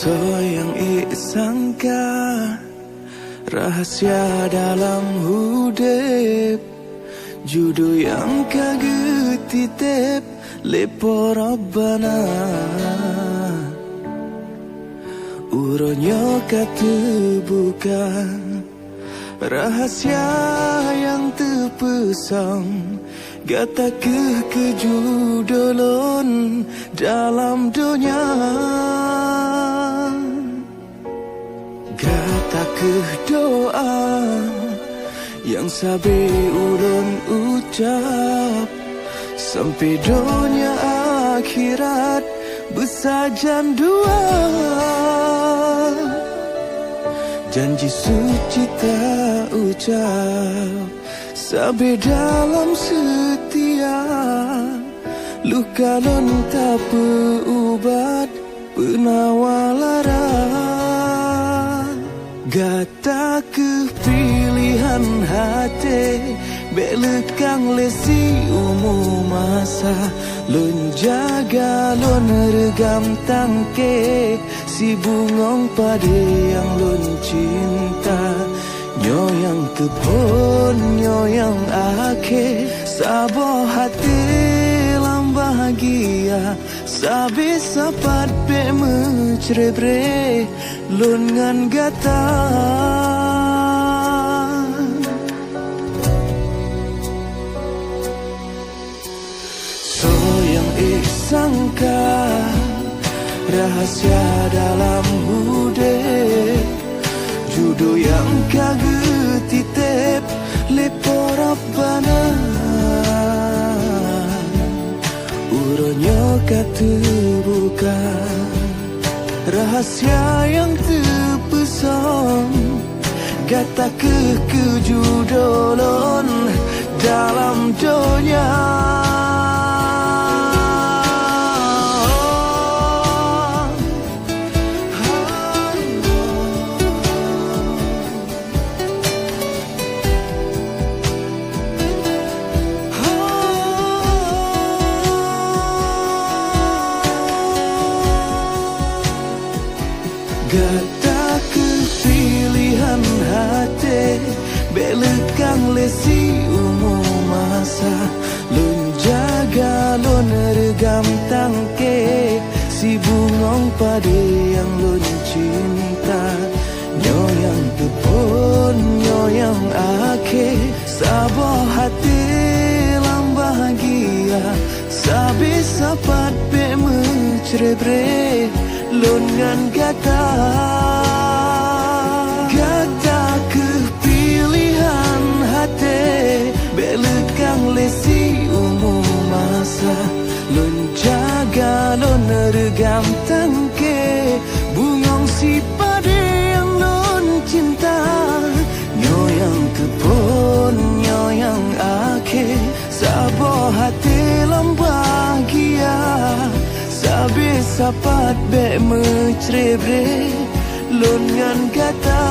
So yang sangka rahasia dalam hudep, judo yang kagetitip lepo Rabbana. Uronyo kata bukan rahasia yang terpesong, gata kejudolon dalam dunia. Gata doa yang sabi ulun ucap, sampai dunia akhirat bersajan dua. Janji suci tak ucap, sabi dalam setia. Luka lon tak berubat, penawalara. Gata kepilihan hati, belekang lesi umur masa. Lun jaga lun regam tangke, si bungong pada yang lun cinta. Nyo yang kebun, nyo yang akhir, sabo hati lam bahagia. Sabi sapat be mencerebre, lun ngan gata. So yang sangka rahasia dalam hudep, judo yang kagetitip lepo Rabbana. Uronyo kata bukan rahasia yang terpesong, gata kejudolon dalam dunia. Gata kepilihan hati, belekang lesi umur masa. Lun jaga lun regam tangke, si bungong pada yang lun cinta. Nyo yang tepun, nyo yang akhir, sabo hati lam bahagia. Sabi sapat be mencerebre, lun ngan gata. Gata kepilihan hati, belekang lesi umur masa. Lun jaga lun regam tangke, bungong si pade yang lun cinta. Nyo yang kebun, nyo yang akhir, sabo hati lam bahagia. Sabi sapat be mencerebre, lun ngan gata.